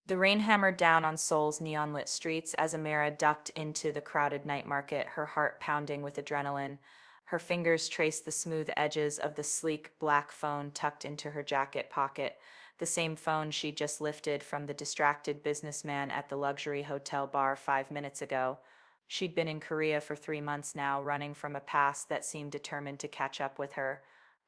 The rain hammered down on Seoul's neon-lit streets as Amira ducked into the crowded night market, her heart pounding with adrenaline. Her fingers traced the smooth edges of the sleek black phone tucked into her jacket pocket, the same phone she'd just lifted from the distracted businessman at the luxury hotel bar 5 minutes ago. She'd been in Korea for 3 months now, running from a past that seemed determined to catch up with her.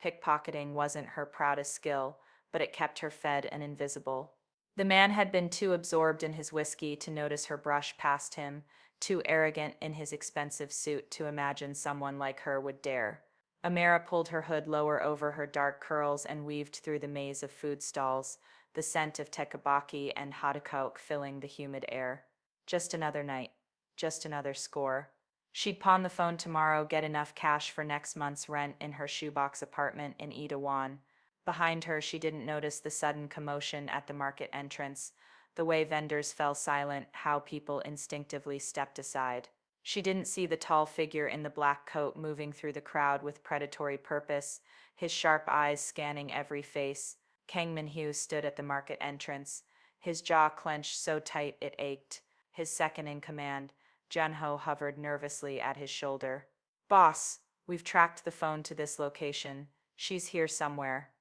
Pickpocketing wasn't her proudest skill, but it kept her fed and invisible. The man had been too absorbed in his whiskey to notice her brush past him, too arrogant in his expensive suit to imagine someone like her would dare. Amara pulled her hood lower over her dark curls and weaved through the maze of food stalls, the scent of tekkabaki and hot coke filling the humid air. Just another night. Just another score. She'd pawn the phone tomorrow, get enough cash for next month's rent in her shoebox apartment in Itaewon. Behind her, she didn't notice the sudden commotion at the market entrance, the way vendors fell silent, how people instinctively stepped aside. She didn't see the tall figure in the black coat moving through the crowd with predatory purpose, his sharp eyes scanning every face. Kang Min-hyo stood at the market entrance, his jaw clenched so tight it ached. His second in command, Jun-ho, hovered nervously at his shoulder. "Boss, we've tracked the phone to this location. She's here somewhere."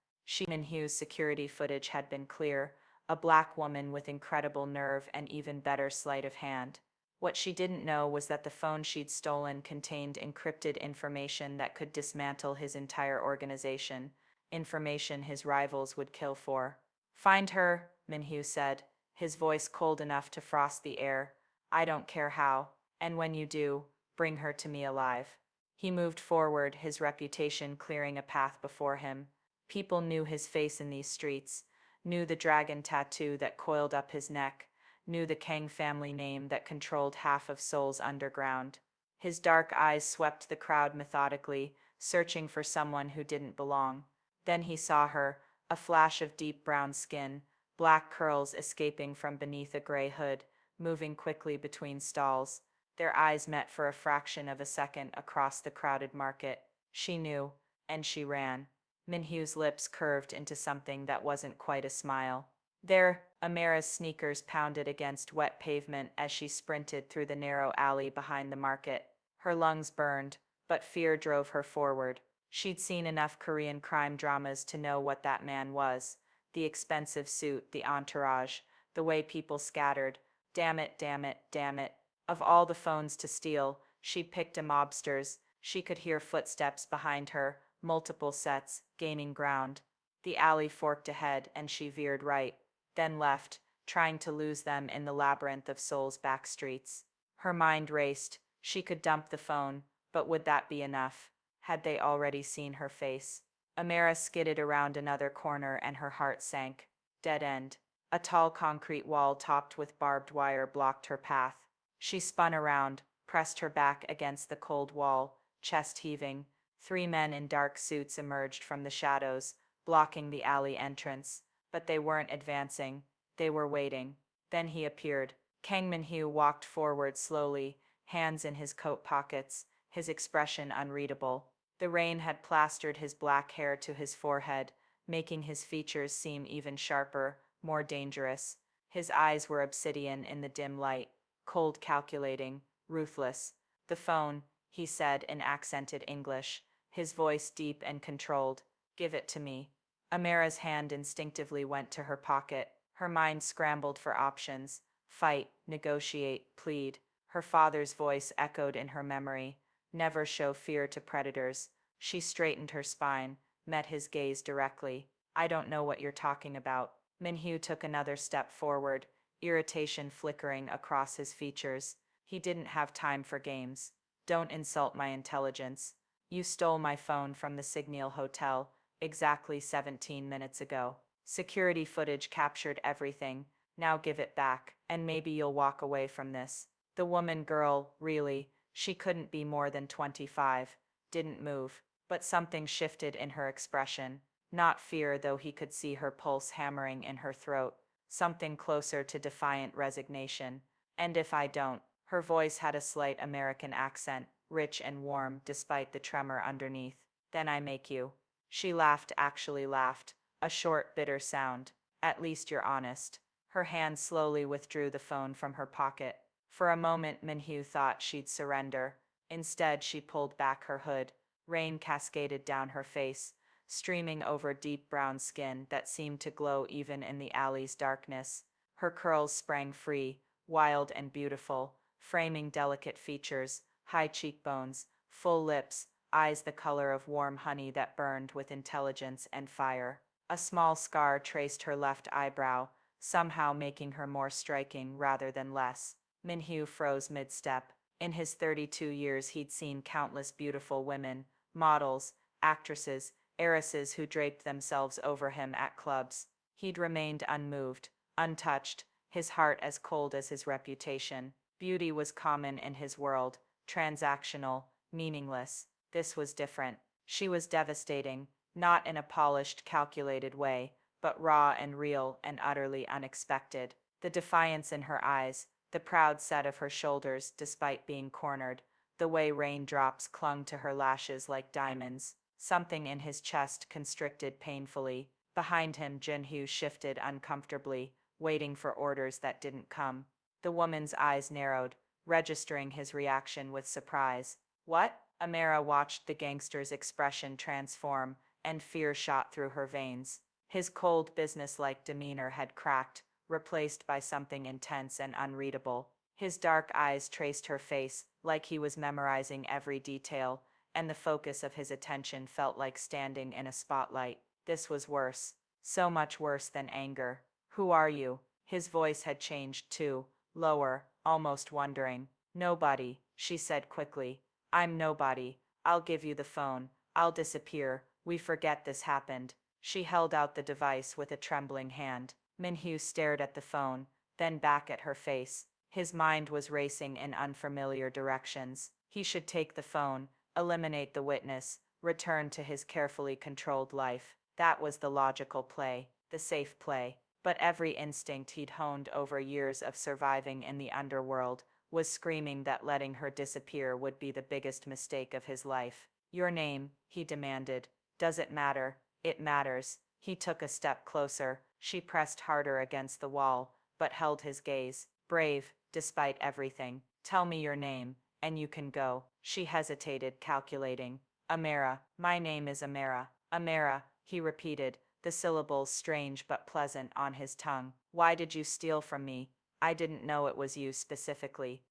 Min-hyu's security footage had been clear, a black woman with incredible nerve and even better sleight of hand. What she didn't know was that the phone she'd stolen contained encrypted information that could dismantle his entire organization, information his rivals would kill for. "Find her," Min-hyu said, his voice cold enough to frost the air. "I don't care how, and when you do, bring her to me alive." He moved forward, his reputation clearing a path before him. People knew his face in these streets, knew the dragon tattoo that coiled up his neck, knew the Kang family name that controlled half of Seoul's underground. His dark eyes swept the crowd methodically, searching for someone who didn't belong. Then he saw her, a flash of deep brown skin, black curls escaping from beneath a gray hood, moving quickly between stalls. Their eyes met for a fraction of a second across the crowded market. She knew, and she ran. Minhyu's lips curved into something that wasn't quite a smile. There, Amara's sneakers pounded against wet pavement as she sprinted through the narrow alley behind the market. Her lungs burned, but fear drove her forward. She'd seen enough Korean crime dramas to know what that man was. The expensive suit, the entourage, the way people scattered. Damn it, damn it, damn it. Of all the phones to steal, she'd picked a mobster's. She could hear footsteps behind her, multiple sets, gaining ground. The alley forked ahead and she veered right, then left, trying to lose them in the labyrinth of Seoul's back streets. Her mind raced. She could dump the phone, but would that be enough? Had they already seen her face? Amara skidded around another corner and her heart sank. Dead end. A tall concrete wall topped with barbed wire blocked her path. She spun around, pressed her back against the cold wall, chest heaving. 3 men in dark suits emerged from the shadows, blocking the alley entrance. But they weren't advancing. They were waiting. Then he appeared. Kang Min-hyu walked forward slowly, hands in his coat pockets, his expression unreadable. The rain had plastered his black hair to his forehead, making his features seem even sharper, more dangerous. His eyes were obsidian in the dim light, cold, calculating, ruthless. "The phone," he said in accented English, his voice deep and controlled. "Give it to me." Amara's hand instinctively went to her pocket. Her mind scrambled for options. Fight, negotiate, plead. Her father's voice echoed in her memory. Never show fear to predators. She straightened her spine, met his gaze directly. "I don't know what you're talking about." Minhyu took another step forward, irritation flickering across his features. He didn't have time for games. "Don't insult my intelligence. You stole my phone from the Signal Hotel exactly 17 minutes ago. Security footage captured everything. Now give it back, and maybe you'll walk away from this." The girl, really, she couldn't be more than 25, didn't move, but something shifted in her expression. Not fear, though he could see her pulse hammering in her throat. Something closer to defiant resignation. "And if I don't?" Her voice had a slight American accent, rich and warm despite the tremor underneath. "Then I make you." She laughed, actually laughed, a short, bitter sound. "At least you're honest." Her hand slowly withdrew the phone from her pocket. For a moment, Minhyu thought she'd surrender. Instead, she pulled back her hood. Rain cascaded down her face, streaming over deep brown skin that seemed to glow even in the alley's darkness. Her curls sprang free, wild and beautiful, framing delicate features, high cheekbones, full lips, eyes the color of warm honey that burned with intelligence and fire. A small scar traced her left eyebrow, somehow making her more striking rather than less. Minhyu froze mid-step. In his 32 years he'd seen countless beautiful women, models, actresses, heiresses who draped themselves over him at clubs. He'd remained unmoved, untouched, his heart as cold as his reputation. Beauty was common in his world, transactional, meaningless. This was different. She was devastating, not in a polished, calculated way, but raw and real and utterly unexpected. The defiance in her eyes, the proud set of her shoulders despite being cornered, the way raindrops clung to her lashes like diamonds. Something in his chest constricted painfully. Behind him, Jinhyu shifted uncomfortably, waiting for orders that didn't come. The woman's eyes narrowed, registering his reaction with surprise. What? Amara watched the gangster's expression transform, and fear shot through her veins. His cold, businesslike demeanor had cracked, replaced by something intense and unreadable. His dark eyes traced her face, like he was memorizing every detail, and the focus of his attention felt like standing in a spotlight. This was worse. So much worse than anger. Who are you? His voice had changed too, lower, almost wondering. Nobody, she said quickly. I'm nobody. I'll give you the phone. I'll disappear. We forget this happened. She held out the device with a trembling hand. Minhyu stared at the phone, then back at her face. His mind was racing in unfamiliar directions. He should take the phone, eliminate the witness, return to his carefully controlled life. That was the logical play, the safe play. But every instinct he'd honed over years of surviving in the underworld was screaming that letting her disappear would be the biggest mistake of his life. Your name, he demanded. Does it matter? It matters. He took a step closer. She pressed harder against the wall, but held his gaze. Brave, despite everything. Tell me your name, and you can go. She hesitated, calculating. Amara. My name is Amara. Amara, he repeated, the syllables strange but pleasant on his tongue. Why did you steal from me? I didn't know it was you specifically.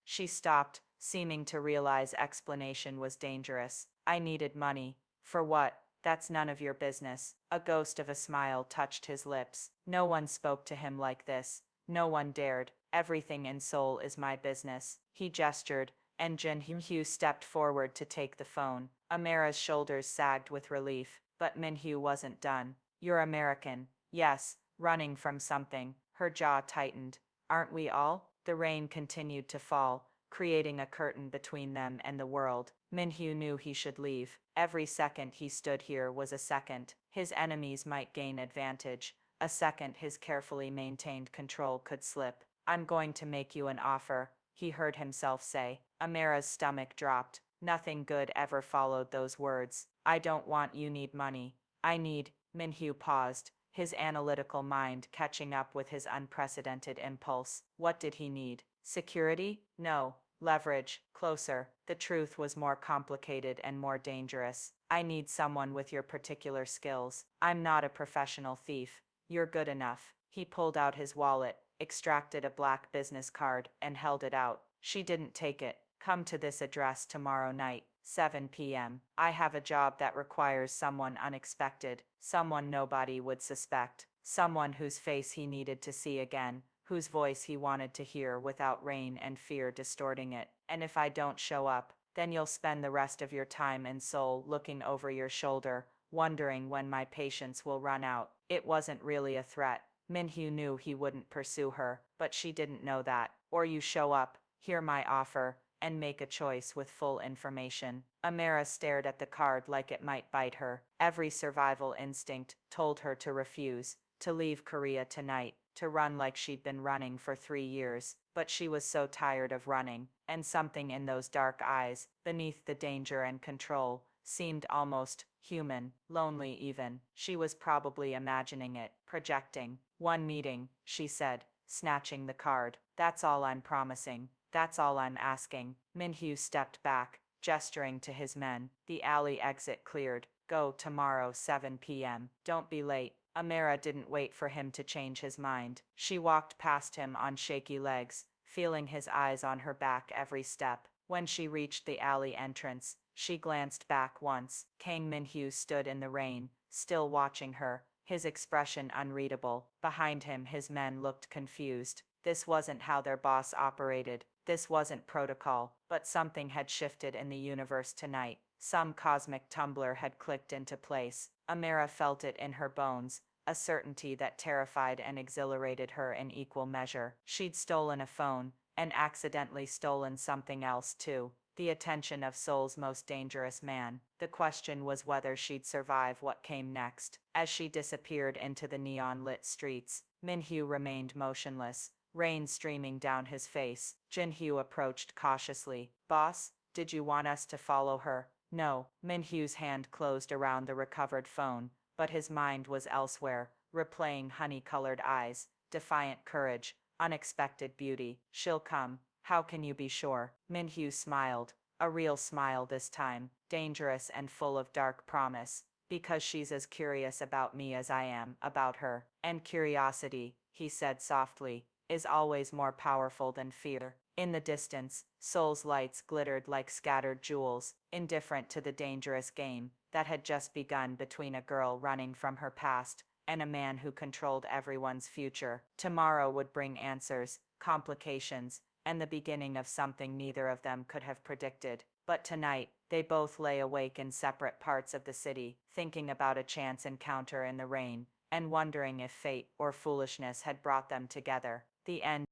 She stopped, seeming to realize explanation was dangerous. I needed money. For what? That's none of your business. A ghost of a smile touched his lips. No one spoke to him like this. No one dared. Everything in Seoul is my business. He gestured, and Jinhyu stepped forward to take the phone. Amara's shoulders sagged with relief, but Minhyu wasn't done. You're American. Yes, running from something. Her jaw tightened. Aren't we all? The rain continued to fall, creating a curtain between them and the world. Minhyu knew he should leave. Every second he stood here was a second his enemies might gain advantage, a second his carefully maintained control could slip. I'm going to make you an offer, he heard himself say. Amara's stomach dropped. Nothing good ever followed those words. I don't want you need money. I need. Minhyu paused, his analytical mind catching up with his unprecedented impulse. What did he need? Security? No. Leverage. Closer. The truth was more complicated and more dangerous. I need someone with your particular skills. I'm not a professional thief. You're good enough. He pulled out his wallet, extracted a black business card, and held it out. She didn't take it. Come to this address tomorrow night, 7 p.m. I have a job that requires someone unexpected, someone nobody would suspect, someone whose face he needed to see again, whose voice he wanted to hear without rain and fear distorting it. And if I don't show up, then you'll spend the rest of your time in Seoul looking over your shoulder, wondering when my patience will run out. It wasn't really a threat. Minhyu knew he wouldn't pursue her, but she didn't know that. Or you show up, hear my offer, and make a choice with full information. Amara stared at the card like it might bite her. Every survival instinct told her to refuse, to leave Korea tonight, to run like she'd been running for 3 years. But she was so tired of running, and something in those dark eyes, beneath the danger and control, seemed almost human, lonely even. She was probably imagining it, projecting. One meeting, she said, snatching the card. That's all I'm promising. That's all I'm asking. Minhyu stepped back, gesturing to his men. The alley exit cleared. Go tomorrow 7 p.m. Don't be late. Amira didn't wait for him to change his mind. She walked past him on shaky legs, feeling his eyes on her back every step. When she reached the alley entrance, she glanced back once. Kang Minhyu stood in the rain, still watching her, his expression unreadable. Behind him, his men looked confused. This wasn't how their boss operated. This wasn't protocol, but something had shifted in the universe tonight. Some cosmic tumbler had clicked into place. Amira felt it in her bones, a certainty that terrified and exhilarated her in equal measure. She'd stolen a phone, and accidentally stolen something else too. The attention of Seoul's most dangerous man. The question was whether she'd survive what came next. As she disappeared into the neon-lit streets, Minhyu remained motionless, rain streaming down his face. Jinhyu approached cautiously. Boss, did you want us to follow her? No. Minhyu's hand closed around the recovered phone, but his mind was elsewhere, replaying honey-colored eyes, defiant courage, unexpected beauty. She'll come. How can you be sure? Minhyu smiled, a real smile this time, dangerous and full of dark promise. Because she's as curious about me as I am about her. And curiosity, he said softly, is always more powerful than fear. In the distance, Seoul's lights glittered like scattered jewels, indifferent to the dangerous game that had just begun between a girl running from her past and a man who controlled everyone's future. Tomorrow would bring answers, complications, and the beginning of something neither of them could have predicted. But tonight, they both lay awake in separate parts of the city, thinking about a chance encounter in the rain, and wondering if fate or foolishness had brought them together. The end.